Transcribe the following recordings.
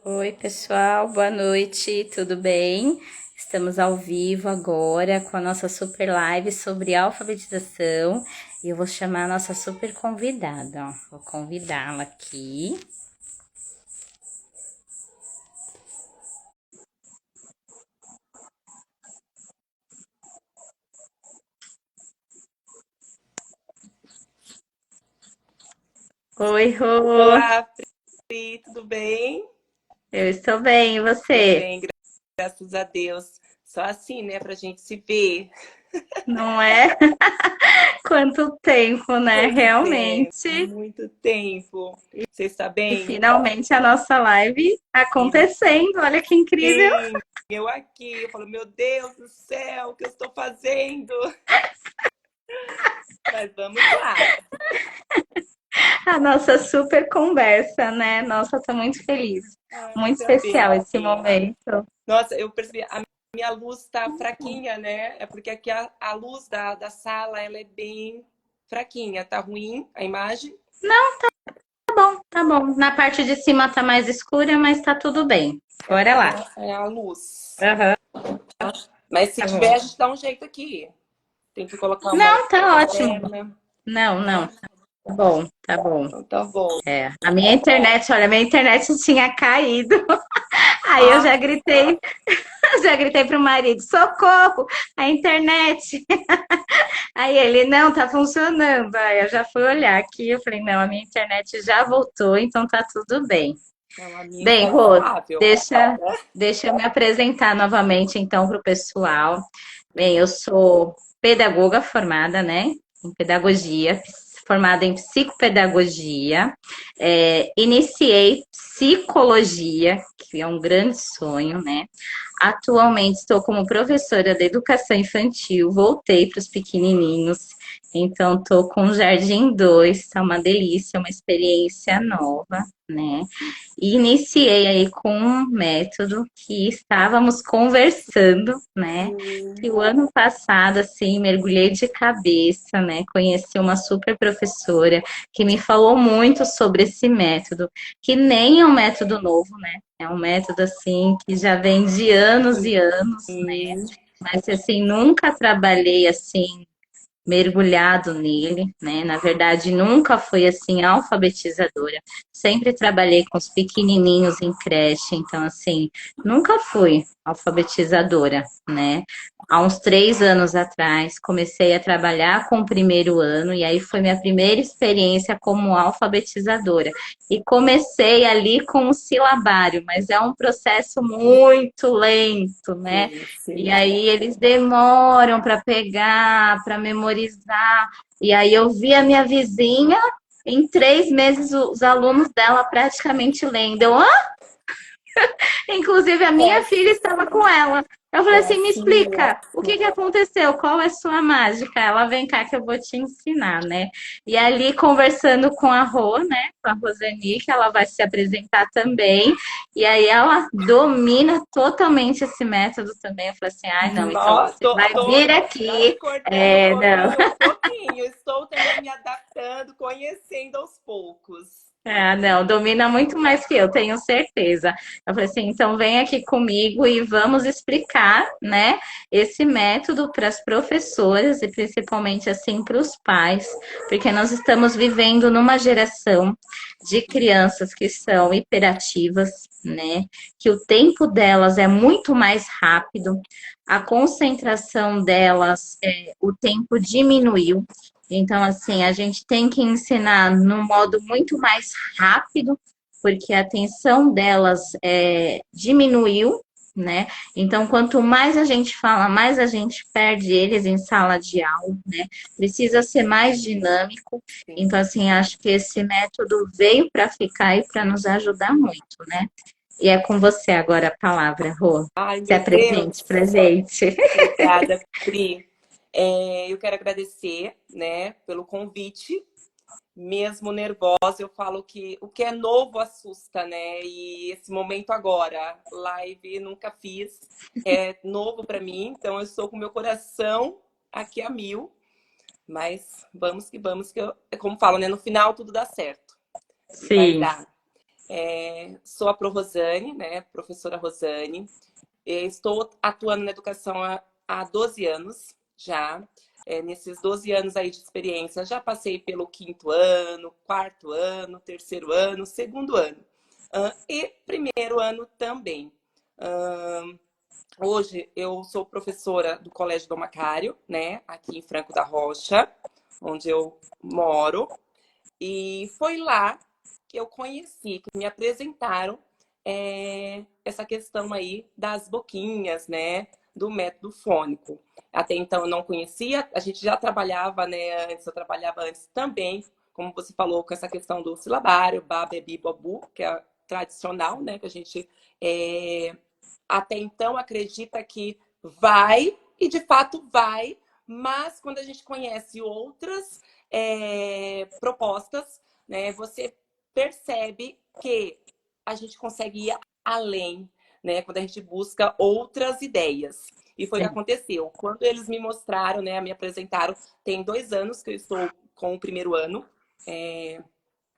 Oi, pessoal, boa noite, tudo bem? Estamos ao vivo agora com a nossa super live sobre alfabetização e eu vou chamar a nossa super convidada, ó. Vou convidá-la aqui. Oi, Rô, Olá, Pri, tudo bem? eu estou bem, e Tô você? bem, graças a Deus. Só assim, né, pra gente se ver. Não é? Quanto tempo, né? Pois é, Realmente. muito tempo. Você está E bem? finalmente a nossa live acontecendo, olha que incrível. Sim, eu aqui. Eu falo, meu Deus do céu, o que eu estou fazendo? Mas vamos lá. A nossa super conversa, né? Nossa, tô muito feliz. Ai, Muito também. especial esse momento. Nossa, eu percebi, a minha luz está fraquinha, né? É porque aqui a luz da sala, ela é bem fraquinha. Tá ruim a imagem? Tá bom. Na parte de cima tá mais escura, mas tá tudo bem. É Bora porque lá. é a luz. Aham, Mas se tá tiver, bom. a gente dá um jeito aqui. Tem que colocar uma Não, tá ótimo. lanterna, Não, não. tá? Tá bom, tá bom. Então tá bom. É. A minha internet, olha, a minha internet tinha caído. Aí eu Ah, já gritei pro marido, socorro, a internet. Aí ele, não, tá funcionando. Aí eu já fui olhar aqui, eu falei, não, a minha internet já voltou, então tá tudo bem. não, a minha Bem, está Rô, estável. deixa eu me apresentar novamente então para o pessoal. Bem, eu sou pedagoga formada, né, em pedagogia, formada em psicopedagogia. Iniciei psicologia, que é um grande sonho, né? Atualmente estou como professora de educação infantil, voltei para os pequenininhos. Então, estou com o Jardim 2, está uma delícia, uma experiência nova, né? E iniciei aí com um método que estávamos conversando, né? Sim. Que o ano passado, assim, mergulhei de cabeça, né? Conheci uma super professora que me falou muito sobre esse método, que nem é um método novo, né? É um método, assim, que já vem de anos e anos, né? Sim. Mas, assim, nunca trabalhei, assim, mergulhado nele, né? Na verdade, nunca fui assim alfabetizadora. Sempre trabalhei com os pequenininhos em creche, então assim, nunca fui alfabetizadora, né? Há uns 3 anos atrás, comecei a trabalhar com o primeiro ano e aí foi minha primeira experiência como alfabetizadora. E comecei ali com o silabário, mas é um processo muito lento, né? Sim, E sim. aí eles demoram para pegar, para memorizar. E aí eu vi a minha vizinha, em 3 meses, os alunos dela praticamente lendo. Inclusive, a É, minha filha estava com ela. Eu falei é assim: me assim explica, o mesmo. que que aconteceu? Qual é a sua mágica? Ela vem cá que eu vou te ensinar, né? E ali, conversando com a Rô, né? Com a Rosani, que ela vai se apresentar também. E aí, ela domina totalmente esse método também. Eu falei assim: ai, não, então Nó, você vai vir já te aqui. cortando É, não. um pouquinho. Estou também me adaptando, conhecendo aos poucos. Ah, não, domina muito mais que eu, tenho certeza. Eu falei assim, então vem aqui comigo e vamos explicar, né, esse método para as professoras e principalmente assim para os pais, porque nós estamos vivendo numa geração de crianças que são hiperativas, né, que o tempo delas é muito mais rápido, a concentração delas, o tempo diminuiu. Então, assim, a gente tem que ensinar num modo muito mais rápido, porque a atenção delas diminuiu, né? Então, quanto mais a gente fala, mais a gente perde eles em sala de aula, né? Precisa ser mais dinâmico. Então, Sim. assim, acho que esse método veio para ficar e para nos ajudar muito, né? E é com você agora a palavra, Rô. Ai, Se meu apresente Deus. pra gente. Obrigada, Pri. Eu quero agradecer, né, pelo convite. Mesmo nervosa, eu falo que o que é novo assusta, né? E esse momento agora, live, nunca fiz, é novo para mim, então eu estou com meu coração aqui a mil, mas vamos que, como falo, né? No final tudo dá certo e vai Sim. dar. Sou a Pro Rosane, né? Professora Rosane. Estou atuando na educação há 12 anos já. Nesses 12 anos aí de experiência, já passei pelo quinto ano, quarto ano, terceiro ano, segundo ano. E primeiro ano também. Hoje eu sou professora do Colégio Dom Macário, né? Aqui em Franco da Rocha, onde eu moro. E foi lá que eu conheci, que me apresentaram essa questão aí das boquinhas, né? Do método fônico. Até então eu não conhecia, a gente já trabalhava, né? Antes eu trabalhava antes também, como você falou, com essa questão do silabário, ba, bebi, bobu, que é tradicional, né? Que a gente até então acredita que vai, e de fato vai, mas quando a gente conhece outras propostas, né, você percebe que a gente consegue ir além, né, quando a gente busca outras ideias. E foi o que aconteceu. Quando eles me mostraram, né, me apresentaram, tem 2 anos que eu estou com o primeiro ano,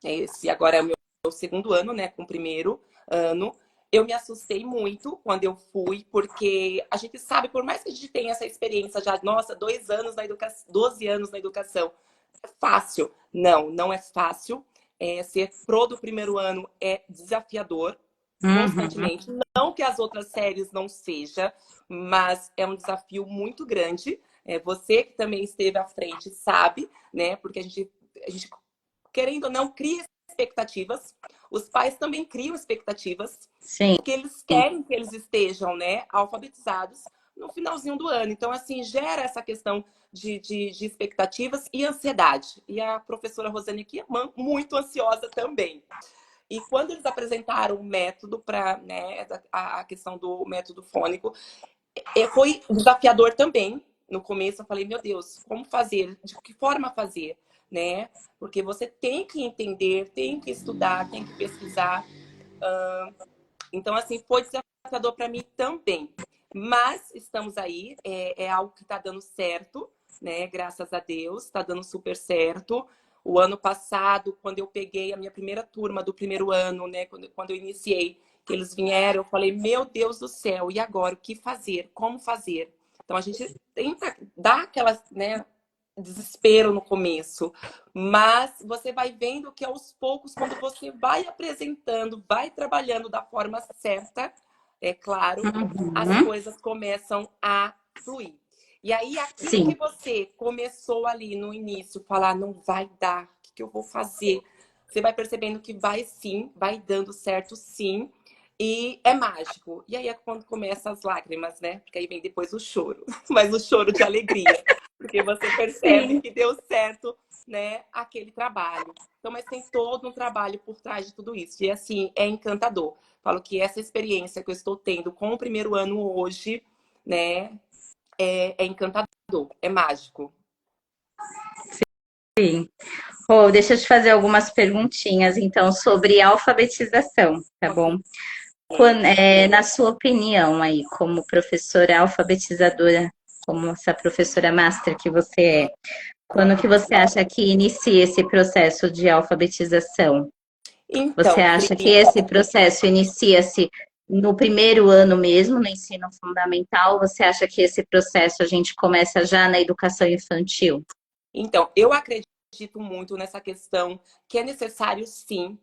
esse agora é o meu segundo ano, né, com o primeiro ano. Eu me assustei muito quando eu fui, porque a gente sabe, por mais que a gente tenha essa experiência já, nossa, 2 anos na educação, 12 anos na educação, é fácil. Não, não é fácil. Ser pro do primeiro ano é desafiador, constantemente. Não que as outras séries não seja, mas é um desafio muito grande. Você que também esteve à frente sabe, né? Porque a gente querendo ou não, cria expectativas. Os pais também criam expectativas. Sim. Porque eles querem que eles estejam, né, alfabetizados no finalzinho do ano. Então, assim, gera essa questão de expectativas e ansiedade. E a professora Rosane aqui é muito ansiosa também. E quando eles apresentaram o método para, né, a questão do método fônico, foi desafiador também. No começo eu falei, meu Deus, como fazer? De que forma fazer? Né? Porque você tem que entender, tem que estudar, tem que pesquisar. Então, assim, foi desafiador para mim também. Mas estamos aí, é algo que está dando certo, né? Graças a Deus, está dando super certo. O ano passado, quando eu peguei a minha primeira turma do primeiro ano, né? Quando eu iniciei, que eles vieram, eu falei, meu Deus do céu, e agora? O que fazer? Como fazer? Então, a gente tenta dar aquela, né, desespero no começo, mas você vai vendo que aos poucos, quando você vai apresentando, vai trabalhando da forma certa, é claro, as coisas começam a fluir. E aí, aquilo que você começou ali no início, falar, não vai dar, o que eu vou fazer? Você vai percebendo que vai sim, vai dando certo sim, e é mágico. E aí é quando começam as lágrimas, né? Porque aí vem depois o choro, mas o choro de alegria. Porque você percebe que deu certo, né, aquele trabalho. Então, mas tem todo um trabalho por trás de tudo isso. E assim, é encantador. Falo que essa experiência que eu estou tendo com o primeiro ano hoje, né, é encantador, é mágico. Sim. Oh, deixa eu te fazer algumas perguntinhas, então, sobre alfabetização, tá bom? Na sua opinião aí, como professora alfabetizadora, como essa professora master que você é, quando que você acha que inicia esse processo de alfabetização? Você Então, acha que esse processo inicia-se no primeiro ano mesmo, no ensino fundamental? Você acha que esse processo a gente começa já na educação infantil? Então, eu acredito muito nessa questão que é necessário, sim,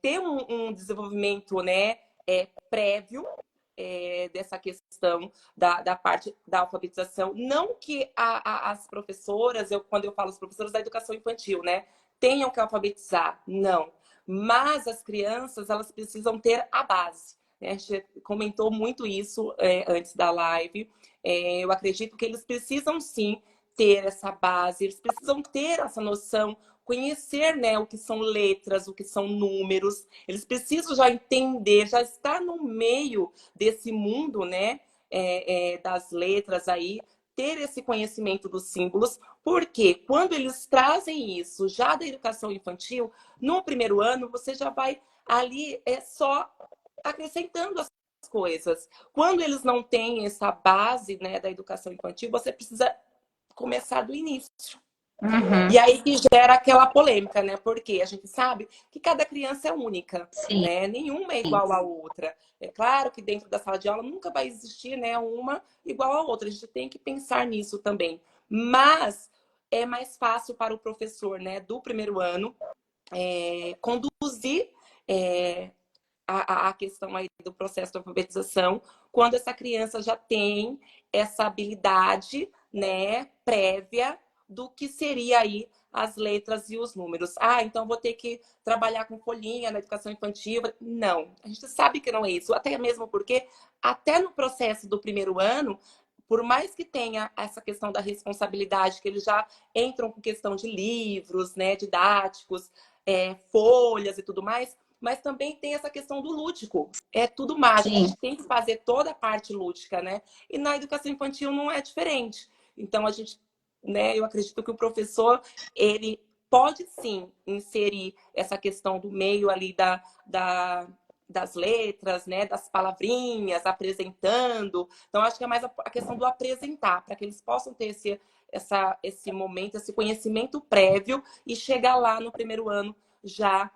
ter um desenvolvimento, né, prévio dessa questão da parte da alfabetização. Não que as professoras, quando eu falo as professoras da educação infantil, né, tenham que alfabetizar, não. Mas as crianças, elas precisam ter a base. Né? A gente comentou muito isso antes da live. Eu acredito que eles precisam, sim, ter essa base, eles precisam ter essa noção, conhecer, né, o que são letras, o que são números, eles precisam já entender, já estar no meio desse mundo, né, das letras aí, ter esse conhecimento dos símbolos, porque quando eles trazem isso já da educação infantil, no primeiro ano você já vai ali só acrescentando as coisas. Quando eles não têm essa base, né, da educação infantil, você precisa começar do início. Uhum. E aí que gera aquela polêmica, né? Porque a gente sabe que cada criança é única, Sim. né? Nenhuma é igual à outra. É claro que dentro da sala de aula nunca vai existir, né, uma igual à outra. A gente tem que pensar nisso também. Mas é mais fácil para o professor, né, do primeiro ano conduzir é, a questão aí do processo de alfabetização quando essa criança já tem essa habilidade, né, prévia do que seria aí as letras e os números. Ah, então vou ter que trabalhar com folhinha na educação infantil. Não, a gente sabe que não é isso. Até mesmo porque, até no processo do primeiro ano, por mais que tenha essa questão da responsabilidade, que eles já entram com questão de livros, né, didáticos, folhas e tudo mais, mas também tem essa questão do lúdico. É tudo mágico, a Sim. gente tem que fazer toda a parte lúdica, né? E na educação infantil não é diferente. Então a gente, né, eu acredito que o professor, ele pode sim inserir essa questão do meio ali das letras, né, das palavrinhas, apresentando. Então acho que é mais a questão do apresentar, para que eles possam ter esse momento, esse conhecimento prévio e chegar lá no primeiro ano já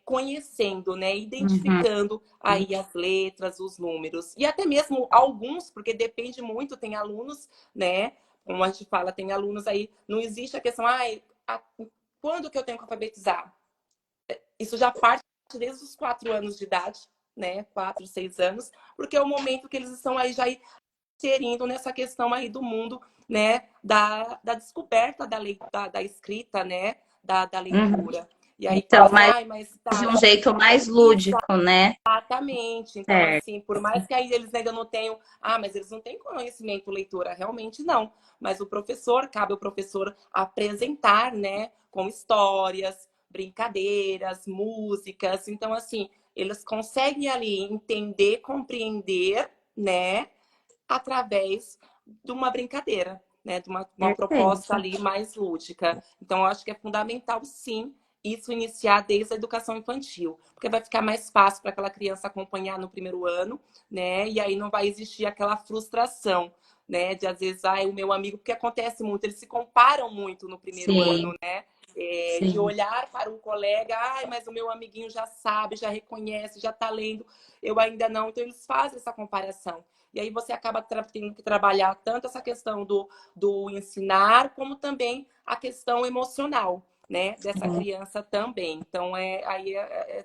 conhecendo, né, Uhum. identificando aí as letras, os números. E até mesmo alguns, porque depende muito, tem alunos, né, como a gente fala, tem alunos aí, não existe a questão, quando que eu tenho que alfabetizar? Isso já parte desde os 4 anos de idade, né, 4, 6 anos, porque é o momento que eles estão aí já inserindo nessa questão aí do mundo, né, da descoberta da escrita, né, da Uhum. leitura. E aí fala Então, assim, mas ai, mas de tá, um jeito mais lúdico, né? exatamente. Então, Certo. assim, por mais que aí eles ainda não tenham, mas eles não têm conhecimento leitora, realmente não. Mas o professor, cabe ao professor apresentar, né, com histórias, brincadeiras, músicas. Então, assim, eles conseguem ali entender, compreender, né, através de uma brincadeira, né? De uma proposta Perfeito. ali mais lúdica. Então, eu acho que é fundamental, sim, isso iniciar desde a educação infantil, porque vai ficar mais fácil para aquela criança acompanhar no primeiro ano, né? E aí não vai existir aquela frustração, né? De às vezes, o meu amigo, porque acontece muito, eles se comparam muito no primeiro ano, Sim, né? De sim. olhar para um colega, mas o meu amiguinho já sabe, já reconhece, já está lendo, eu ainda não. Então, eles fazem essa comparação. E aí você acaba tendo que trabalhar tanto essa questão do ensinar, como também a questão emocional, né, dessa Sim. criança também. Então,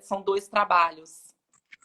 são dois trabalhos.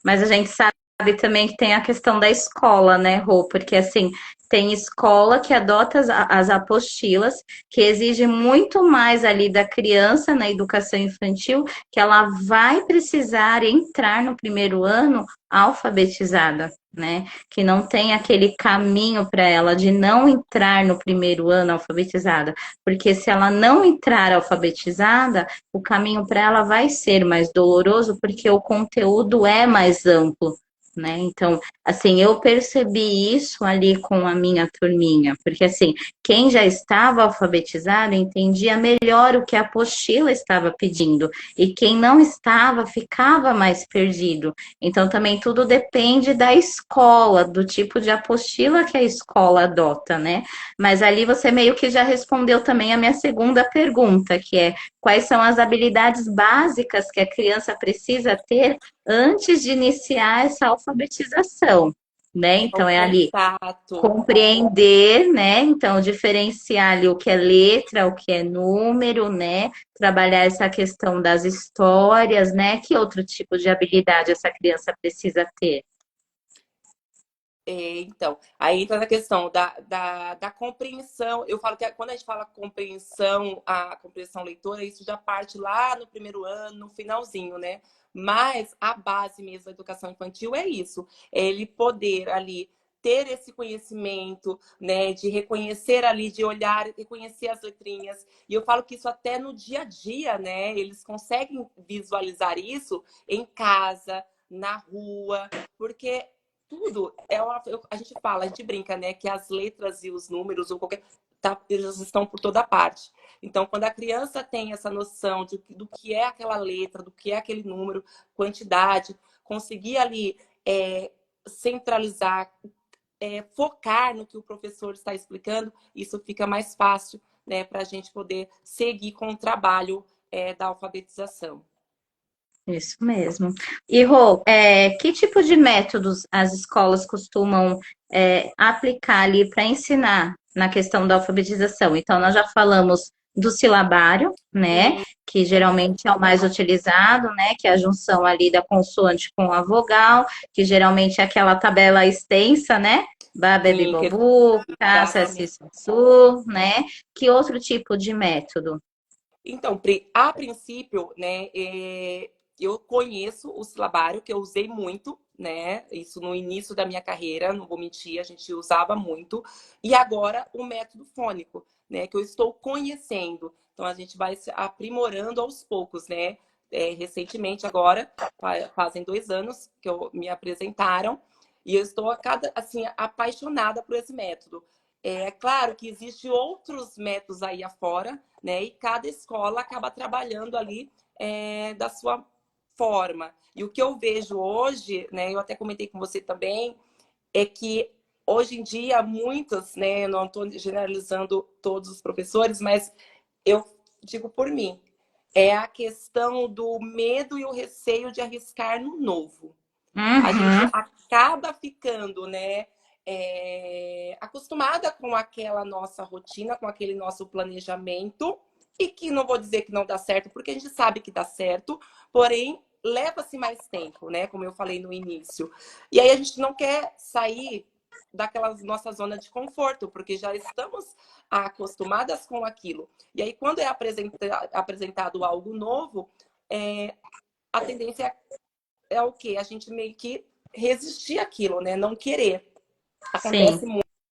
Mas a gente sabe também que tem a questão da escola, né, Rô? Porque assim, tem escola que adota as apostilas, que exige muito mais ali da criança na educação infantil, que ela vai precisar entrar no primeiro ano alfabetizada, né? Que não tem aquele caminho para ela de não entrar no primeiro ano alfabetizada, porque se ela não entrar alfabetizada, o caminho para ela vai ser mais doloroso, porque o conteúdo é mais amplo, né? Então, assim, eu percebi isso ali com a minha turminha, porque assim, quem já estava alfabetizado entendia melhor o que a apostila estava pedindo, e quem não estava ficava mais perdido. Então, também tudo depende da escola, do tipo de apostila que a escola adota, né? Mas ali você meio que já respondeu também a minha segunda pergunta, que é quais são as habilidades básicas que a criança precisa ter antes de iniciar essa alfabetização, né? É o Então é ali contato. compreender, né? Então diferenciar ali o que é letra, o que é número, né? Trabalhar essa questão das histórias, né? Que outro tipo de habilidade essa criança precisa ter? Então, aí entra na questão da compreensão. Eu falo que quando a gente fala compreensão, a compreensão leitora, isso já parte lá no primeiro ano, no finalzinho, né? Mas a base mesmo da educação infantil é isso, é ele poder ali ter esse conhecimento, né, de reconhecer ali, de olhar, reconhecer as letrinhas. E eu falo que isso até no dia a dia, né? Eles conseguem visualizar isso em casa, na rua, porque tudo a gente fala, a gente brinca, né, que as letras e os números ou qualquer eles estão por toda parte. Então, quando a criança tem essa noção do que é aquela letra, do que é aquele número, quantidade, conseguir ali centralizar, focar no que o professor está explicando, isso fica mais fácil né, para a gente poder seguir com o trabalho da alfabetização. Isso mesmo. E, Rô, que tipo de métodos as escolas costumam aplicar ali para ensinar na questão da alfabetização? Então, nós já falamos do silabário, né? Sim, Que geralmente é o mais utilizado, né? Que é a junção ali da consoante com a vogal, que geralmente é aquela tabela extensa, né? Ba, be, sim, bobu, ca, sa, si, exatamente. su, né? Que outro tipo de método? Então, Pri, a princípio, né, eu conheço o silabário, que eu usei muito, né? Isso no início da minha carreira, não vou mentir, a gente usava muito. E agora o método fônico, né, que eu estou conhecendo. Então a gente vai se aprimorando aos poucos, né? Recentemente, agora, fazem 2 anos que me apresentaram, e eu estou assim, apaixonada por esse método. É claro que existem outros métodos aí afora, né? E cada escola acaba trabalhando ali da sua forma. E o que eu vejo hoje, né? Eu até comentei com você também, é que hoje em dia muitos, né? Eu não estou generalizando todos os professores, mas eu digo por mim, é a questão do medo e o receio de arriscar no novo. A gente Uhum, acaba ficando, né, acostumada com aquela nossa rotina, com aquele nosso planejamento, e que não vou dizer que não dá certo, porque a gente sabe que dá certo, porém leva-se mais tempo, né, como eu falei no início. E aí a gente não quer sair daquela nossa zona de conforto, porque já estamos acostumadas com aquilo. E aí quando é apresentado algo novo, a tendência é o quê? A gente meio que resistir àquilo, né? Não querer. sim, Acontece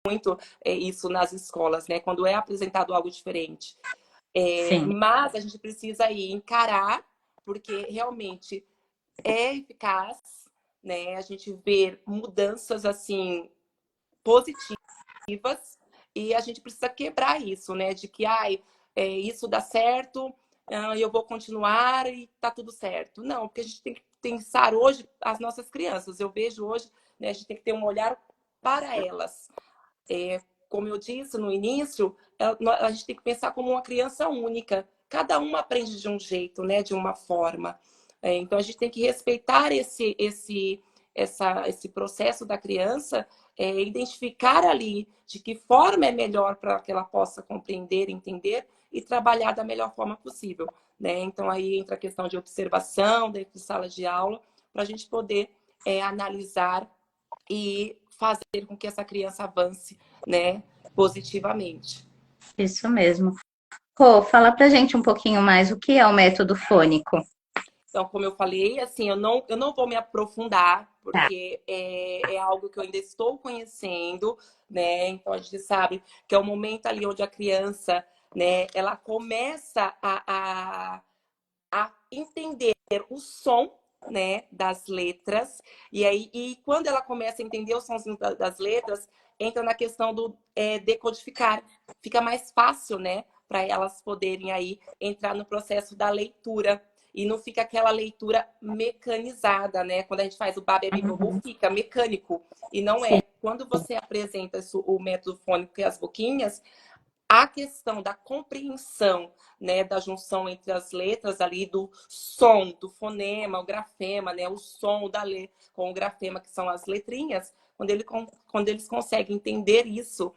muito isso nas escolas, né? Quando é apresentado algo diferente. sim. Mas a gente precisa aí encarar, porque realmente é eficaz, né? A gente vê mudanças assim positivas e a gente precisa quebrar isso, né? De que isso dá certo, eu vou continuar e tá tudo certo. Não, porque a gente tem que pensar hoje as nossas crianças. Eu vejo hoje, né, a gente tem que ter um olhar para elas. Como eu disse no início, a gente tem que pensar como uma criança única. Cada uma aprende de um jeito, né, de uma forma. Então a gente tem que respeitar esse processo da criança, identificar ali de que forma é melhor para que ela possa compreender, entender e trabalhar da melhor forma possível, né? Então aí entra a questão de observação dentro de sala de aula, para a gente poder analisar e fazer com que essa criança avance, né, positivamente. Isso mesmo. Rô, fala pra gente um pouquinho mais o que é o método fônico. Então, como eu falei, assim, eu não vou me aprofundar, Tá. porque é algo que eu ainda estou conhecendo, né? Então, a gente sabe que é o momento ali onde a criança, né, ela começa a entender o som, né, das letras, e quando ela começa a entender o somzinho das letras, entra na questão do decodificar. Fica mais fácil, né, para elas poderem aí entrar no processo da leitura. E não fica aquela leitura mecanizada, né? Quando a gente faz o babebi bobu, Uhum. fica mecânico. E não Sim, é. Quando você apresenta o método fônico e as boquinhas, a questão da compreensão, né, da junção entre as letras ali, do som, do fonema, o grafema, né, o som da letra com o grafema, que são as letrinhas, quando eles conseguem entender isso,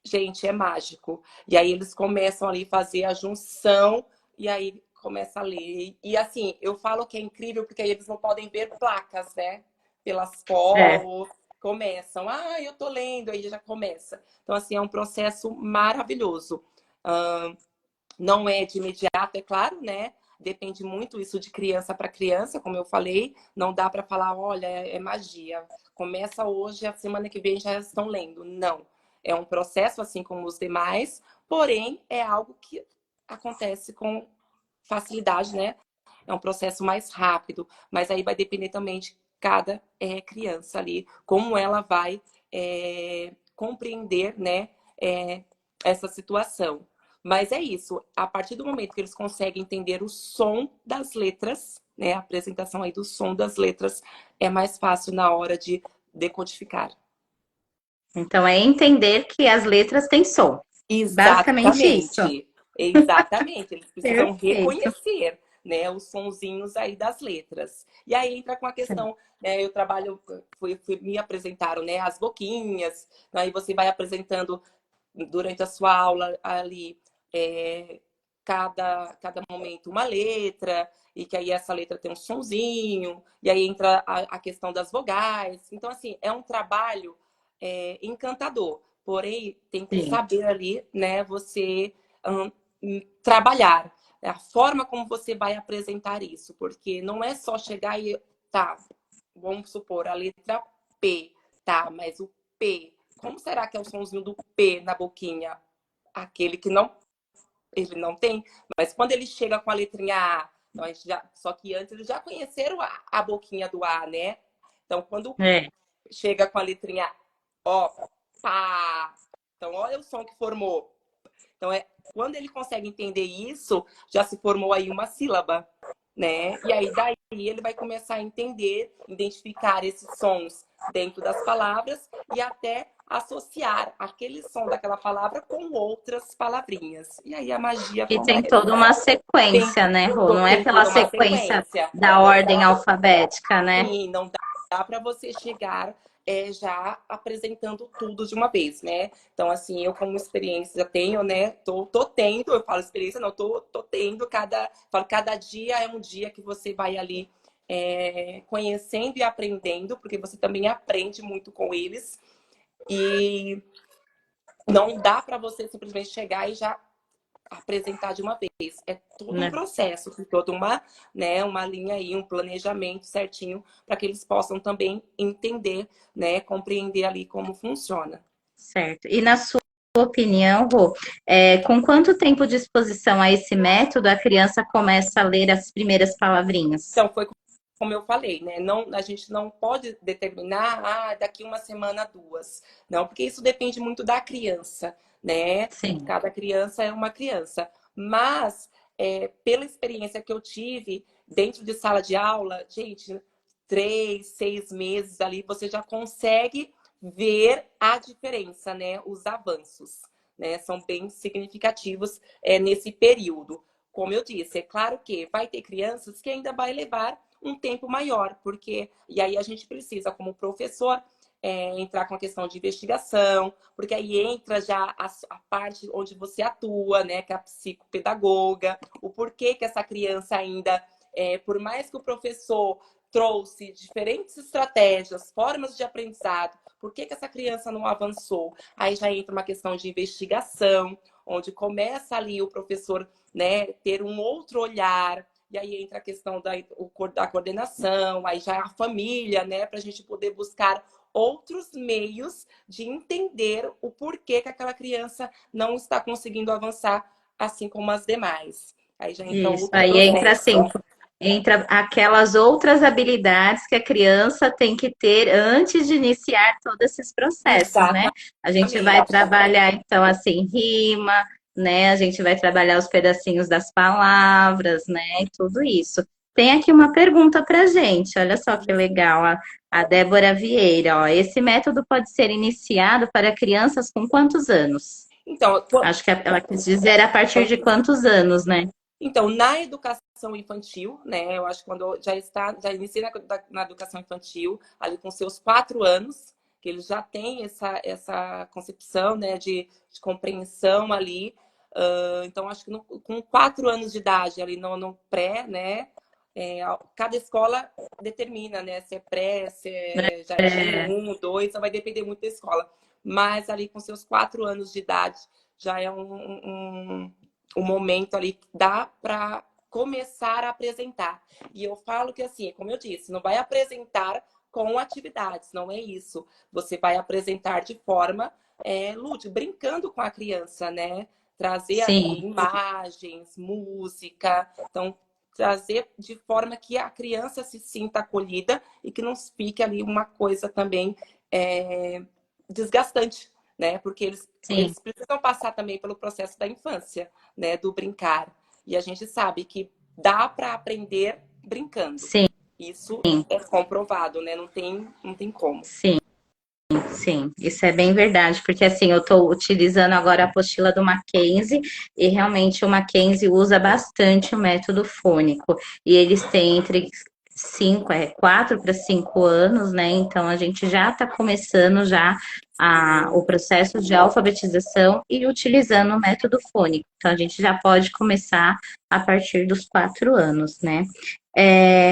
gente, é mágico. E aí eles começam ali a fazer a junção, e aí começa a ler. E assim, eu falo que é incrível, porque aí eles não podem ver placas, né, pelas é. colas, começam, eu tô lendo, aí já começa. Então, assim, é um processo maravilhoso. Não é de imediato, é claro, né? Depende muito isso de criança para criança, como eu falei. Não dá para falar, olha, é magia. Começa hoje, a semana que vem já estão lendo. Não. É um processo assim como os demais, porém é algo que acontece com facilidade, né? É um processo mais rápido, mas aí vai depender também de cada criança ali, como ela vai compreender, né, essa situação. Mas é isso, a partir do momento que eles conseguem entender o som das letras, né, a apresentação aí do som das letras é mais fácil na hora de decodificar. Então é entender que as letras têm som. Basicamente isso. Exatamente, exatamente. Eles precisam Perfeito. reconhecer, né, os sonzinhos aí das letras. E aí entra com a questão, né, eu trabalho, me apresentaram, né, as boquinhas, aí você vai apresentando durante a sua aula ali, cada momento uma letra, e que aí essa letra tem um sonzinho, e aí entra a questão das vogais. Então, assim, é um trabalho encantador. Porém, tem que Sim. saber ali, né, você trabalhar. A forma como você vai apresentar isso, porque não é só chegar e, tá, vamos supor, a letra P, tá, mas o P, como será que é o sonzinho do P na boquinha? Aquele que não, ele não tem, mas quando ele chega com a letrinha A, então a gente já, só que antes eles já conheceram a boquinha do A, né? Então, quando É. chega com a letrinha O, pá. Então, olha o som que formou. Então, quando ele consegue entender isso, já se formou aí uma sílaba, né? E aí, daí, ele vai começar a entender, identificar esses sons dentro das palavras e até associar aquele som daquela palavra com outras palavrinhas. E aí a magia E tem toda acontece. uma Tem, sequência, né, Rô? Não é tem pela toda uma sequência sequência. da ordem alfabética, né? Sim, não dá para você chegar já apresentando tudo de uma vez, né? Então, assim, eu como experiência tenho, né? Tô tendo, eu falo experiência, não, tô tendo, cada dia é um dia que você vai ali conhecendo e aprendendo, porque você também aprende muito com eles. E não dá para você simplesmente chegar e já apresentar de uma vez. É todo um Né? processo, toda uma, né, uma linha aí, um planejamento certinho para que eles possam também entender, né, compreender ali como funciona. Certo. E na sua opinião, Rô, com quanto tempo de exposição a esse método a criança começa a ler as primeiras palavrinhas? Então, foi como eu falei, né? Não, a gente não pode determinar, daqui uma semana, duas. Não, porque isso depende muito da criança, né? Sim. Cada criança é uma criança. Mas, pela experiência que eu tive dentro de sala de aula, gente, 3, 6 meses ali, você já consegue ver a diferença, né? Os avanços, né? São bem significativos nesse período. Como eu disse, é claro que vai ter crianças que ainda vai levar um tempo maior, porque e aí a gente precisa, como professor, entrar com a questão de investigação, porque aí entra já a parte onde você atua, né, que é a psicopedagoga, o porquê que essa criança ainda, por mais que o professor trouxe diferentes estratégias, formas de aprendizado, por que essa criança não avançou? Aí já entra uma questão de investigação, onde começa ali o professor, né, ter um outro olhar, e aí entra a questão da coordenação, aí já é a família, né, para a gente poder buscar outros meios de entender o porquê que aquela criança não está conseguindo avançar assim como as demais. Aí já entra Isso. outro Aí entra processo. assim, entra aquelas outras habilidades que a criança tem que ter antes de iniciar todos esses processos, né? A gente vai Exatamente. trabalhar, então, assim, rima, né? A gente vai trabalhar os pedacinhos das palavras, né? E tudo isso. Tem aqui uma pergunta para gente, olha só que legal, a Débora Vieira, ó. Esse método pode ser iniciado para crianças com quantos anos? Então, Acho que ela quis dizer a partir de quantos anos, né? Então, na educação infantil, né? Eu acho que quando já inicia na educação infantil, ali com seus 4 anos, que eles já têm essa concepção, né, de compreensão ali. Então, acho que com 4 anos de idade, ali no pré, né? Cada escola determina, né? Se é pré, se é jardim É, 1, 2, então vai depender muito da escola. Mas ali com seus 4 anos de idade já é um momento ali que dá para começar a apresentar. E eu falo que assim, como eu disse, não vai apresentar com atividades, não é isso. Você vai apresentar de forma lúdica, brincando com a criança, né? Trazer ali sim. imagens, música, então trazer de forma que a criança se sinta acolhida e que não fique ali uma coisa também desgastante, né? Porque Sim, eles precisam passar também pelo processo da infância, né? Do brincar. E a gente sabe que dá para aprender brincando. sim, Isso é comprovado, né? Não tem como. sim. Sim, isso é bem verdade, porque assim, eu estou utilizando agora a apostila do Mackenzie e realmente o Mackenzie usa bastante o método fônico e eles têm entre 4 para 5 anos, né? Então a gente já está começando já o processo de alfabetização e utilizando o método fônico. Então a gente já pode começar a partir dos 4 anos, né?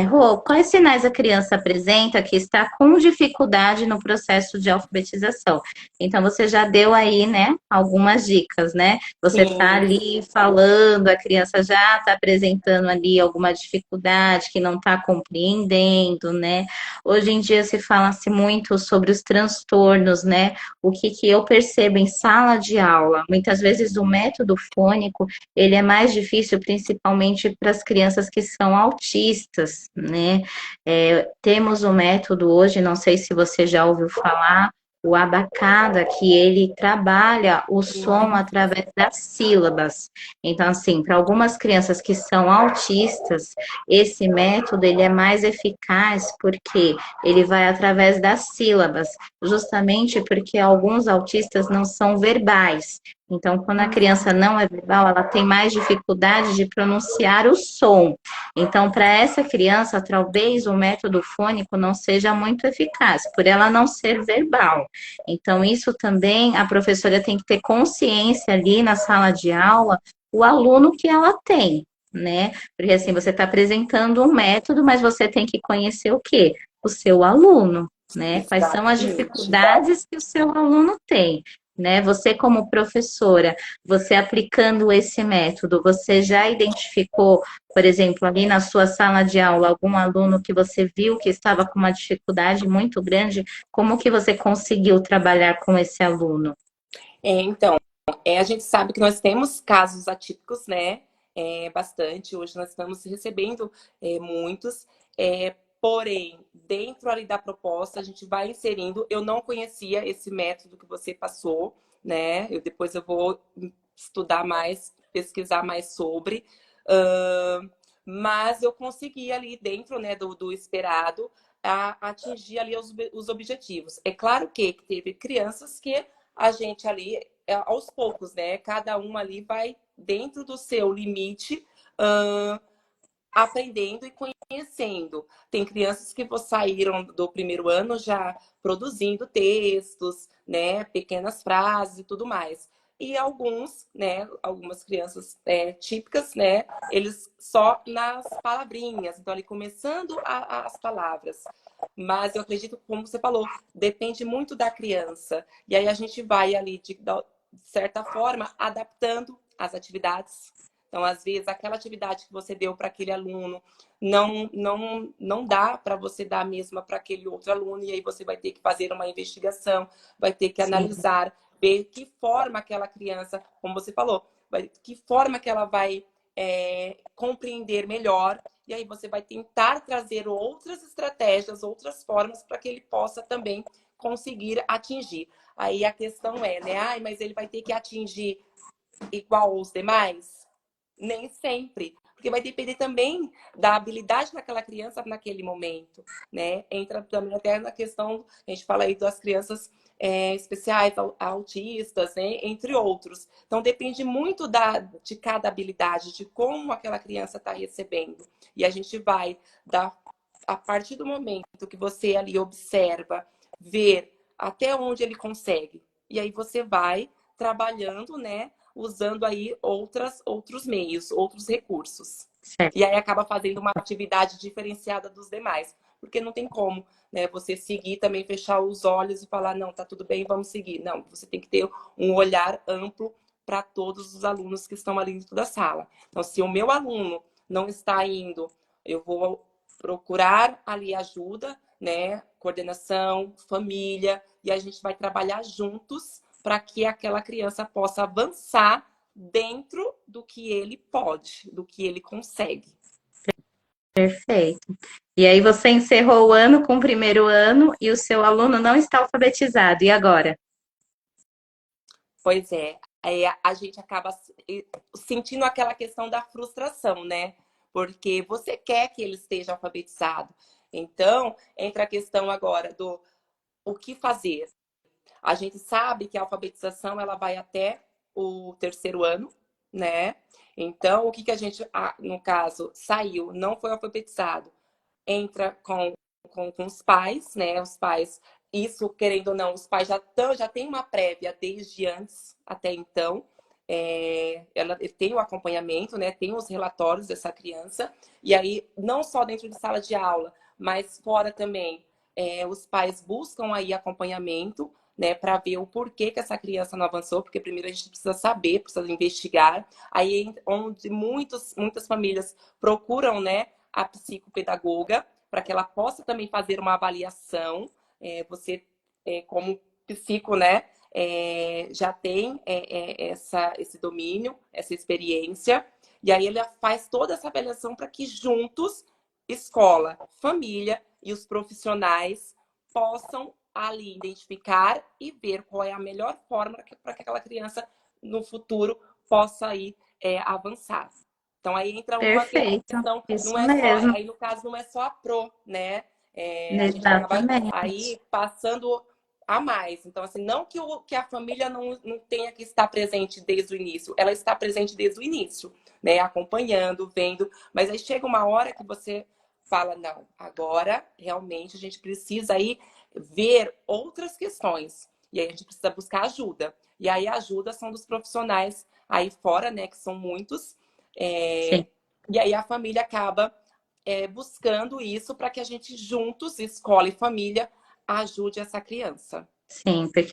Rô, quais sinais a criança apresenta que está com dificuldade no processo de alfabetização? Então, você já deu aí, né, algumas dicas, né? Você está Sim, ali falando, a criança já está apresentando ali alguma dificuldade que não está compreendendo, né? Hoje em dia se fala-se muito sobre os transtornos, né? O que eu percebo em sala de aula? Muitas vezes o método fônico ele é mais difícil, principalmente para as crianças que são autistas, né? Temos um método hoje, não sei se você já ouviu falar, o abacada, que ele trabalha o som sim. através das sílabas. Então, assim, para algumas crianças que são autistas, esse método ele é mais eficaz porque ele vai através das sílabas, justamente porque alguns autistas não são verbais. Então, quando a criança não é verbal, ela tem mais dificuldade de pronunciar o som. Então, para essa criança, talvez o método fônico não seja muito eficaz, por ela não ser verbal. Então, isso também a professora tem que ter consciência ali na sala de aula, o aluno que ela tem, né? Porque assim, você está apresentando um método, mas você tem que conhecer o quê? O seu aluno, né? Quais são as Exatamente. dificuldades que o seu aluno tem, né? Você, como professora, você aplicando esse método, você já identificou, por exemplo, ali na sua sala de aula, algum aluno que você viu que estava com uma dificuldade muito grande? Como que você conseguiu trabalhar com esse aluno? Então, a gente sabe que nós temos casos atípicos, né? Bastante. Hoje nós estamos recebendo muitos. Porém, dentro ali da proposta, a gente vai inserindo. Eu não conhecia esse método que você passou, né? Depois eu vou estudar mais, pesquisar mais sobre. Ahn, mas eu consegui ali dentro, né, do esperado atingir ali os objetivos. É claro que teve crianças que a gente ali, aos poucos, né? Cada um ali vai dentro do seu limite, uh, aprendendo e conhecendo. Tem crianças que saíram do primeiro ano já produzindo textos, né? Pequenas frases e tudo mais. E alguns, né? Algumas crianças típicas, né? Eles só nas palavrinhas, então ali começando as palavras. Mas eu acredito, como você falou, depende muito da criança. E aí a gente vai ali, de certa forma, adaptando as atividades. Então, às vezes, aquela atividade que você deu para aquele aluno não dá para você dar a mesma para aquele outro aluno, e aí você vai ter que fazer uma investigação, vai ter que Sim, analisar, ver que forma aquela criança, como você falou, que forma que ela vai compreender melhor, e aí você vai tentar trazer outras estratégias, outras formas para que ele possa também conseguir atingir. Aí a questão né? Ai, mas ele vai ter que atingir igual aos demais? Nem sempre. Porque vai depender também da habilidade daquela criança naquele momento, né? Entra também até na questão, a gente fala aí das crianças especiais, autistas, né? Entre outros. Então depende muito de cada habilidade, de como aquela criança está recebendo. E a gente vai dar, a partir do momento que você ali observa, ver até onde ele consegue. E aí você vai trabalhando, né? Usando aí outros meios, outros recursos. certo. E aí acaba fazendo uma atividade diferenciada dos demais. Porque não tem como, né, você seguir também, fechar os olhos e falar, não, tá tudo bem, vamos seguir. Não, você tem que ter um olhar amplo para todos os alunos que estão ali dentro da sala. Então, se o meu aluno não está indo, eu vou procurar ali ajuda, né, coordenação, família, e a gente vai trabalhar juntos para que aquela criança possa avançar dentro do que ele pode, do que ele consegue. Perfeito. E aí você encerrou o ano com o primeiro ano e o seu aluno não está alfabetizado. E agora? Pois é, aí a gente acaba sentindo aquela questão da frustração, né? Porque você quer que ele esteja alfabetizado. Então, entra a questão agora do o que fazer. A gente sabe que a alfabetização ela vai até o terceiro ano, né? Então, o que a gente, no caso, saiu, não foi alfabetizado, entra com os pais, né? Os pais, isso, querendo ou não, os pais já têm uma prévia desde antes até então. Ela tem o acompanhamento, né? Tem os relatórios dessa criança. E aí, não só dentro de sala de aula, mas fora também, os pais buscam aí acompanhamento, né, para ver o porquê que essa criança não avançou, porque primeiro a gente precisa saber, precisa investigar. Aí, onde muitas famílias procuram, né, a psicopedagoga, para que ela possa também fazer uma avaliação. Você, como psico, né, já tem esse domínio, essa experiência, e aí ela faz toda essa avaliação para que juntos, escola, família e os profissionais possam ali identificar e ver qual é a melhor forma para que aquela criança no futuro possa aí avançar. Então aí entra uma Perfeito, questão, isso não é só, mesmo, aí no caso não é só a pro, né? A gente acaba exatamente. aí passando a mais. Então, assim, não que a família não tenha que estar presente desde o início, ela está presente desde o início, né? Acompanhando, vendo, mas aí chega uma hora que você fala, não, agora realmente a gente precisa aí ver outras questões. E aí a gente precisa buscar ajuda. E aí a ajuda são dos profissionais aí fora, né? Que são muitos. Sim, E aí a família acaba buscando isso para que a gente juntos, escola e família, ajude essa criança. sim, porque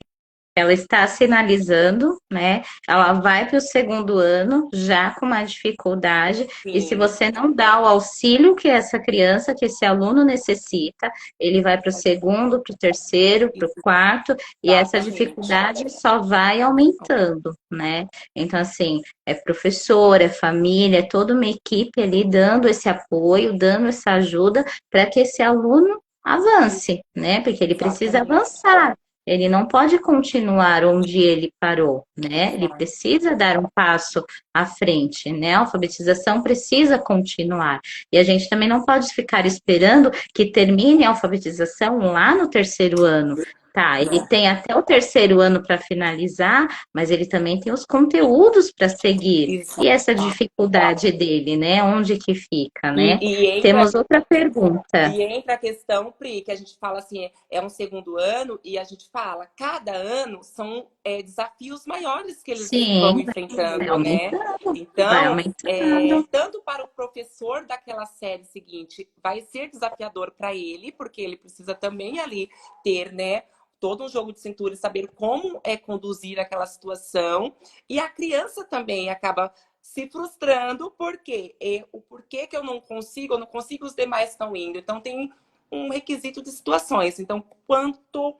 ela está sinalizando, né? Ela vai para o segundo ano já com uma dificuldade, e se Sim, você não dá o auxílio que essa criança, que esse aluno necessita, ele vai para o segundo, para o terceiro, para o quarto, e essa exatamente. dificuldade só vai aumentando, né? Então, assim, é professor, é família, é toda uma equipe ali dando esse apoio, dando essa ajuda para que esse aluno avance, né? Porque ele precisa Exatamente. avançar. Ele não pode continuar onde ele parou, né? Ele Exato. precisa dar um passo à frente, né? A alfabetização precisa continuar. E a gente também não pode ficar esperando que termine a alfabetização lá no terceiro ano. Tá, ele tem até o terceiro ano para finalizar, mas ele também tem os conteúdos para seguir. E essa Exato. dificuldade dele, né? Onde que fica, E, né? e entra Temos outra pergunta. E entra a questão, Pri, que a gente fala assim, é um segundo ano, e a gente fala, cada ano são desafios maiores que eles vão Sim, vai enfrentando, né? aumentando, vai Então, aumentando. tanto para o professor daquela série seguinte, vai ser desafiador para ele, porque ele precisa também ali ter, né, todo um jogo de cintura e saber como conduzir aquela situação. E a criança também acaba se frustrando porque o porquê que eu não consigo, os demais estão indo. Então tem um requisito de situações. Então, quanto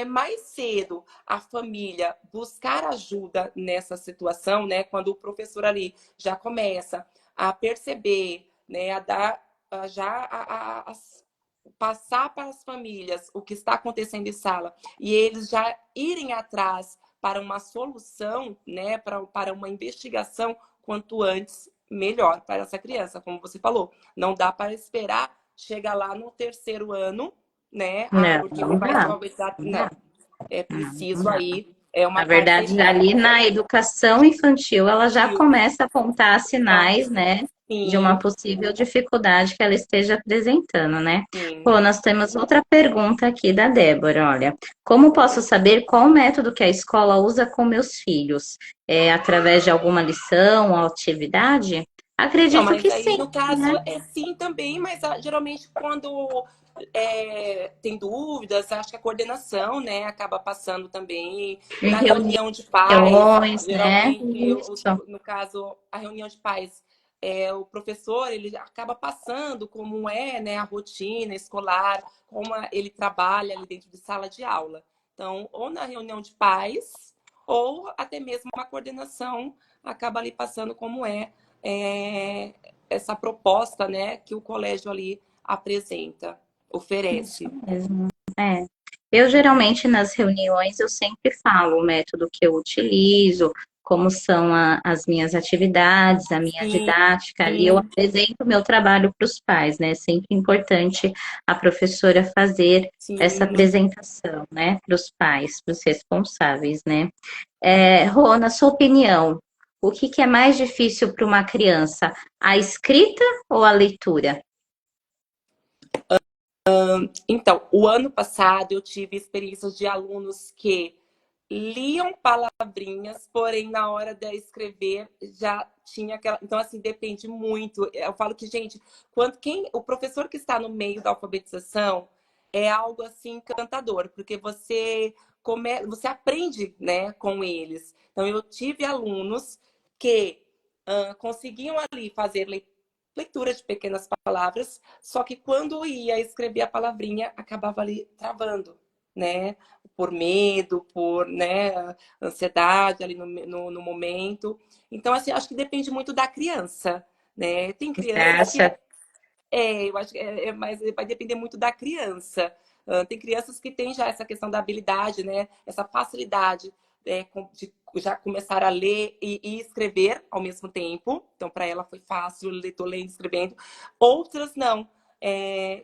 mais cedo a família buscar ajuda nessa situação, né? Quando o professor ali já começa a perceber, né? A dar passar para as famílias o que está acontecendo em sala e eles já irem atrás para uma solução, né, para uma investigação, quanto antes, melhor para essa criança, como você falou. Não dá para esperar chegar lá no terceiro ano, né? Não, Porque ele não vai se dá. alfabetizar. Não dá. Não, é Não, preciso não dá. aí, uma Na verdade, parceria. ali na educação infantil, ela já Tio, começa a apontar sinais, né, de uma sim, possível dificuldade que ela esteja apresentando, né? sim. Pô, nós temos outra pergunta aqui da Débora, olha. Como posso saber qual método que a escola usa com meus filhos? É através de alguma lição ou atividade? Não, Acredito mas que aí sim, no caso né? é sim também, mas geralmente quando tem dúvidas, acho que a coordenação, né, acaba passando também Em na reunião de pais. reuniões, né? Geralmente, Isso. no caso, a reunião de pais, o professor ele acaba passando como é, né, a rotina escolar, como ele trabalha ali dentro de sala de aula. Então, ou na reunião de pais, ou até mesmo uma coordenação acaba ali passando como é, essa proposta, né, que o colégio ali apresenta, Isso oferece. mesmo. É. Eu geralmente nas reuniões eu sempre falo o método que eu utilizo, como são as minhas atividades, a minha Sim, didática, ali eu sim, apresento o meu trabalho para os pais, né? É sempre importante a professora fazer essa sim. apresentação, né, para os pais, para os responsáveis, né? Rô, na sua opinião, o que que é mais difícil para uma criança, a escrita ou a leitura? Então, o ano passado eu tive experiências de alunos que liam palavrinhas, porém na hora de escrever já tinha aquela. Então, assim, depende muito. Eu falo que, gente, o professor que está no meio da alfabetização é algo assim encantador, porque você aprende, né, com eles. Então, eu tive alunos que conseguiam ali fazer leitura de pequenas palavras, só que quando ia escrever a palavrinha, acabava ali travando, né? Por medo, por, né, ansiedade ali no momento. Então, assim, acho que depende muito da criança, né? Tem Você crianças que acha? eu acho que mas vai depender muito da criança. Tem crianças que têm já essa questão da habilidade, né? Essa facilidade de já começar a ler e escrever ao mesmo tempo. Então, para ela foi fácil, estou lendo e escrevendo. Outras não.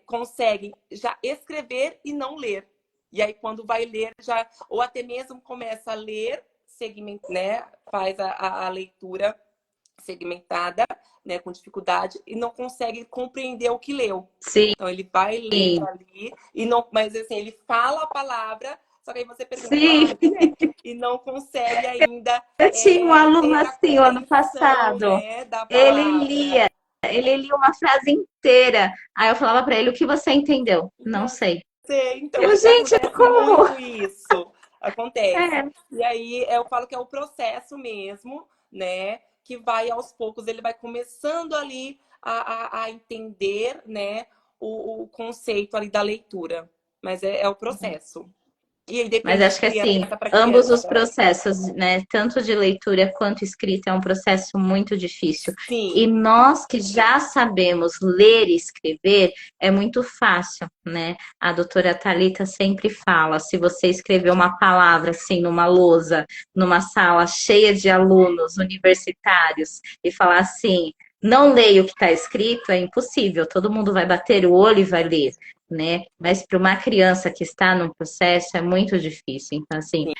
Conseguem já escrever e não ler. E aí, quando vai ler, já, ou até mesmo começa a ler, né? Faz a leitura segmentada, né, com dificuldade, e não consegue compreender o que leu. Sim, Então ele vai ler ali e não, mas assim, ele fala a palavra, só que aí você pergunta a sim. palavra e não consegue ainda Eu tinha um aluno ter a assim o ano compreensão, passado. né, da Ele palavra. lia, ele lia uma frase inteira. Aí eu falava para ele: o que você entendeu? Não Não sei. sei, então Eu, gente, acontece como? muito isso. Acontece. É, E aí eu falo que é o processo mesmo, né? Que vai aos poucos, ele vai começando ali a entender, né, o conceito ali da leitura. Mas é o processo. E aí mas depende de acho que assim, criança para ambos os criança. processos, né, tanto de leitura quanto escrita, é um processo muito difícil. E Sim, nós que já sabemos ler e escrever, é muito fácil, né? A doutora Thalita sempre fala, se você escrever uma palavra assim numa lousa, numa sala cheia de alunos universitários e falar assim, não leia o que está escrito, é impossível, todo mundo vai bater o olho e vai ler, né? Mas para uma criança que está no processo é muito difícil. Então, assim, sim.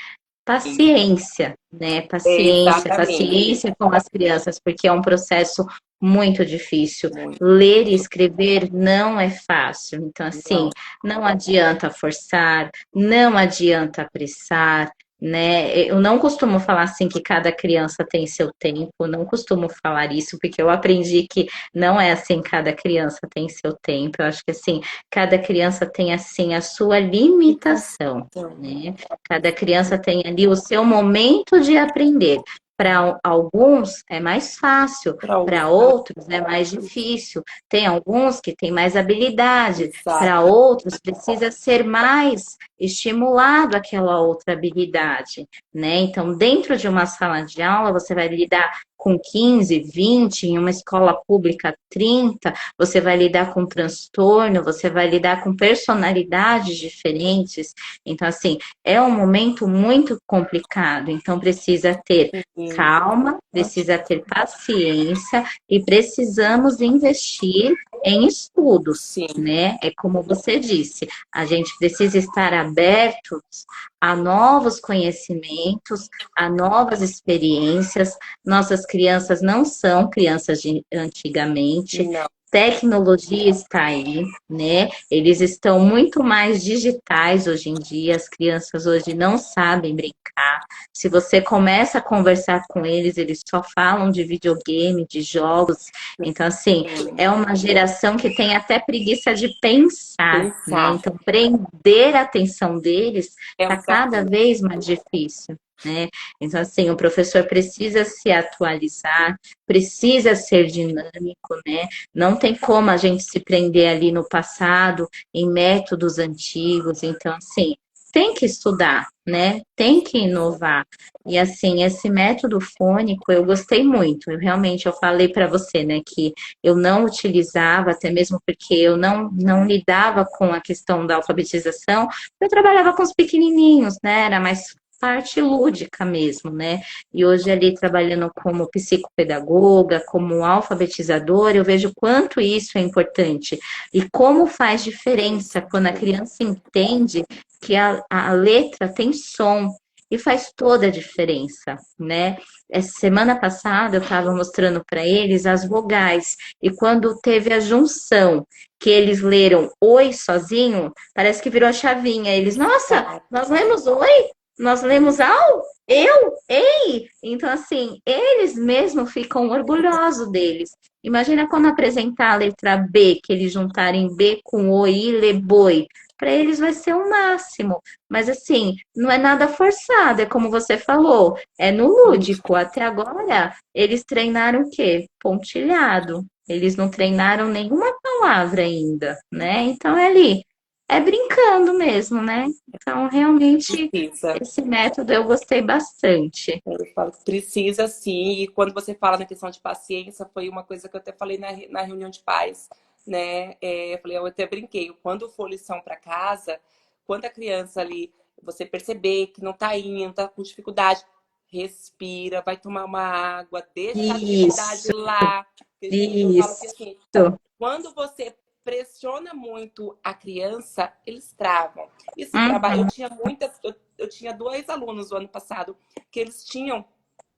paciência, né? Paciência, Exatamente. paciência com as crianças, porque é um processo muito difícil. Muito. Ler e escrever não é fácil. Então, Não. assim, não adianta forçar, não adianta apressar, né? Eu não costumo falar assim que cada criança tem seu tempo, não costumo falar isso, porque eu aprendi que não é assim, cada criança tem seu tempo. Eu acho que assim, cada criança tem assim a sua limitação, né? Cada criança tem ali o seu momento de aprender. Para alguns é mais fácil, Para para outra. outros é mais difícil. Tem alguns que têm mais habilidade, para Exato. outros precisa ser mais estimulado aquela outra habilidade, né? Então, dentro de uma sala de aula, você vai lidar com 15, 20, em uma escola pública 30, você vai lidar com transtorno, você vai lidar com personalidades diferentes. Então, assim, é um momento muito complicado, então precisa ter Sim. calma, precisa ter paciência e precisamos investir em estudos, Sim. né? É como você disse, a gente precisa estar abertos a novos conhecimentos, a novas experiências. Nossas crianças não são crianças de antigamente. Não. Tecnologia está aí, né? Eles estão muito mais digitais hoje em dia. As crianças hoje não sabem brincar. Se você começa a conversar com eles, eles só falam de videogame, de jogos. Então, assim, Sim. é uma geração que tem até preguiça de pensar, né? Pensar. Então, prender a atenção deles É um está cada desafio. vez mais difícil, né? Então, assim, o professor precisa se atualizar, precisa ser dinâmico, né? Não tem como a gente se prender ali no passado, em métodos antigos. Então, assim, tem que estudar, né? Tem que inovar. E assim, esse método fônico eu gostei muito. Eu falei para você, né, que eu não utilizava, até mesmo porque eu não lidava com a questão da alfabetização. Eu trabalhava com os pequenininhos, né? Era mais parte lúdica mesmo, né? E hoje ali trabalhando como psicopedagoga, como alfabetizadora, eu vejo quanto isso é importante e como faz diferença quando a criança entende que a letra tem som. E faz toda a diferença, né? Essa semana passada eu estava mostrando para eles as vogais, e quando teve a junção, que eles leram oi sozinho, parece que virou a chavinha. Eles, nossa, nós lemos oi? Nós lemos au? Eu? Ei? Então, assim, eles mesmos ficam orgulhosos deles. Imagina quando apresentar a letra B, que eles juntarem B com oi e ler boi. Para eles vai ser o máximo. Mas, assim, não é nada forçado, é como você falou, é no lúdico. Até agora, eles treinaram o quê? Pontilhado. Eles não treinaram nenhuma palavra ainda, né? Então, é ali, é brincando mesmo, né? Então, realmente, Precisa. esse método eu gostei bastante. Eu falo que precisa sim, e quando você fala na questão de paciência, foi uma coisa que eu até falei na reunião de pais, né? Eu falei, eu até brinquei, quando for lição para casa, quando a criança ali, você perceber que não tá indo, tá com dificuldade, respira, vai tomar uma água, deixa a atividade Isso, lá. Eu falo que isso. assim, quando você pressiona muito a criança, eles travam. E se travar, Uhum. eu tinha dois alunos no ano passado que eles tinham,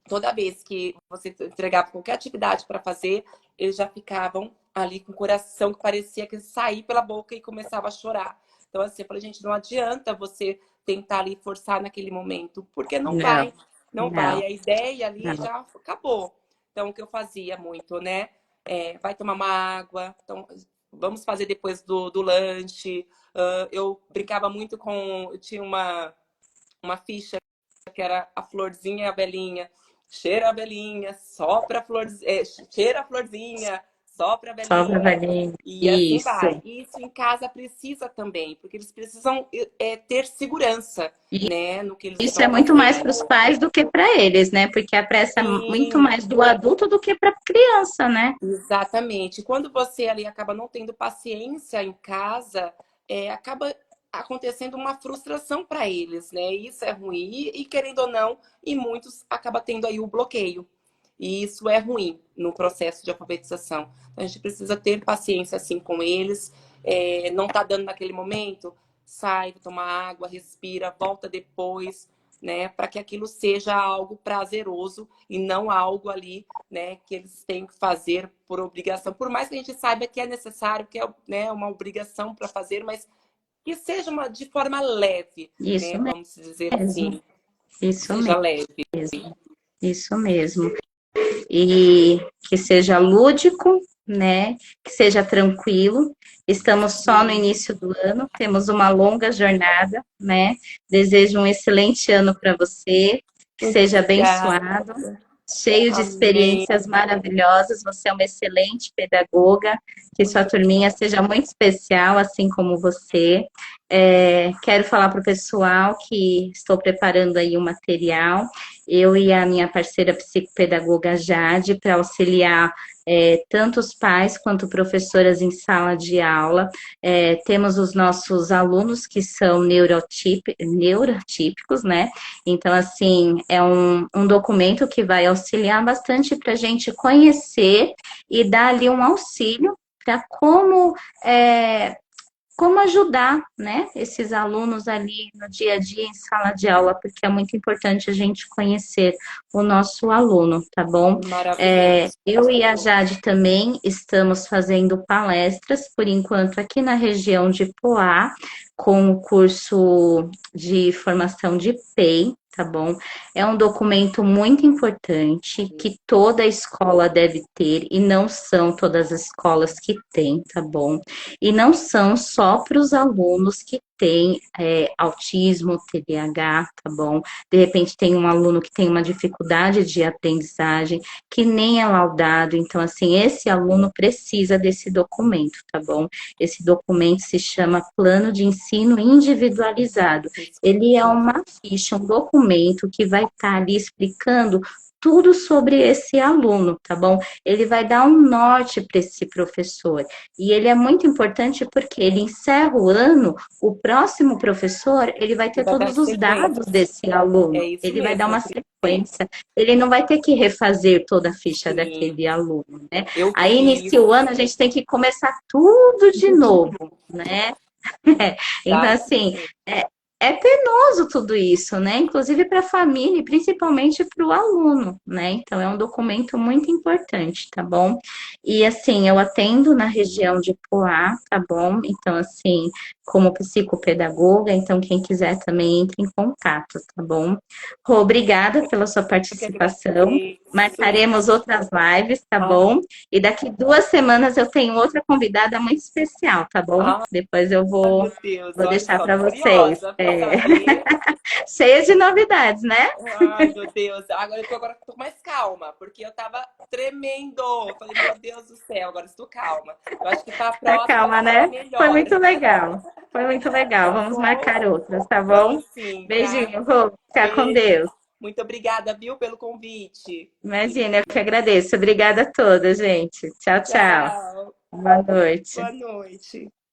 toda vez que você entregava qualquer atividade para fazer, eles já ficavam ali com o coração que parecia que sair pela boca e começava a chorar. Então, assim, eu falei, gente, não adianta você tentar ali forçar naquele momento, porque não Não, vai, não vai. não, A ideia ali não. já acabou. Então, o que eu fazia muito, né? Vai tomar uma água, então vamos fazer depois do lanche. Eu brincava muito com. Eu tinha uma ficha que era a florzinha e a abelhinha. Cheira a abelhinha, sopra a florzinha, cheira a florzinha, sopra a Sobra abelhinha. varinha. E assim Isso. vai. E isso em casa precisa também, porque eles precisam ter segurança, E né, no que eles isso estão é muito mais fazendo. para os pais do que para eles, né? Porque a pressa é muito Sim, mais do adulto do que para a criança, né? exatamente. Quando você ali acaba não tendo paciência em casa, acaba acontecendo uma frustração para eles, né? Isso é ruim. E querendo ou não, e muitos acaba tendo aí o bloqueio. E isso é ruim no processo de alfabetização. Então, a gente precisa ter paciência assim com eles. Não tá dando naquele momento, sai, toma água, respira, volta depois, né? Para que aquilo seja algo prazeroso e não algo ali, né, que eles têm que fazer por obrigação. Por mais que a gente saiba que é necessário, que é, né, uma obrigação para fazer, mas que seja de forma leve, Isso né? Vamos dizer mesmo, assim, que isso seja leve. mesmo, isso mesmo. E que seja lúdico, né? Que seja tranquilo. Estamos só no início do ano, temos uma longa jornada, né? Desejo um excelente ano para você, que Muito seja obrigada. abençoado, cheio de Amém. experiências maravilhosas. Você é uma excelente pedagoga, que sua Muito turminha obrigada. seja muito especial, assim como você. Quero falar para o pessoal que estou preparando aí um material, eu e a minha parceira psicopedagoga Jade, para auxiliar tanto os pais quanto professoras em sala de aula. Temos os nossos alunos que são neurotípicos, né? Então, assim, é um documento que vai auxiliar bastante para a gente conhecer e dar ali um auxílio para como ajudar, né, esses alunos ali no dia a dia em sala de aula, porque é muito importante a gente conhecer o nosso aluno, tá bom? Maravilhoso. Eu e a Jade também estamos fazendo palestras, por enquanto, aqui na região de Poá, com o curso de formação de PEI, tá bom? É um documento muito importante que toda escola deve ter, e não são todas as escolas que têm, tá bom? E não são só para os alunos que têm autismo, TDAH, tá bom? De repente tem um aluno que tem uma dificuldade de aprendizagem, que nem é laudado. Então, assim, esse aluno precisa desse documento, tá bom? Esse documento se chama Plano de Ensino Individualizado. Ele é uma ficha, um documento que vai estar ali explicando tudo sobre esse aluno, tá bom? Ele vai dar um norte para esse professor. E ele é muito importante porque ele encerra o ano, o próximo professor, ele vai E ter vai dar todos os sequência. dados desse É aluno. isso Ele vai dar mesmo, uma Pri. sequência. Ele não vai ter que refazer toda a ficha Sim, daquele aluno, né? eu Aí, fiz inicia o ano, a gente tem que começar tudo de tudo de novo, novo, né? Então, assim, exatamente. é, é penoso tudo isso, né? Inclusive para a família e principalmente para o aluno, né? Então, é um documento muito importante, tá bom? E, assim, eu atendo na região de Poá, tá bom? Então, assim, como psicopedagoga, então, quem quiser também entre em contato, tá bom? Rô, obrigada pela sua Eu que participação. agradeço. Marcaremos outras lives, tá Ah, bom? E daqui 2 semanas eu tenho outra convidada muito especial, tá bom? ah, Depois eu vou, meu Deus, vou olha deixar só, para tô vocês. curiosa para saber. Cheia de novidades, né? Ai, meu Deus. Agora eu tô mais calma, porque eu tava tremendo. Eu falei, meu Deus do céu, agora estou calma. Eu acho que para a Tá próxima calma, será né? Foi melhor. muito legal. Foi muito legal. Tá Vamos bom? marcar outras, tá bom? Vamos sim, tá? Beijinho, Rô. Fica com Beijo. Deus. Muito obrigada, viu, pelo convite. Imagina, eu que agradeço. Obrigada a todos, gente. Tchau, tchau. Tchau. Boa noite. Boa noite.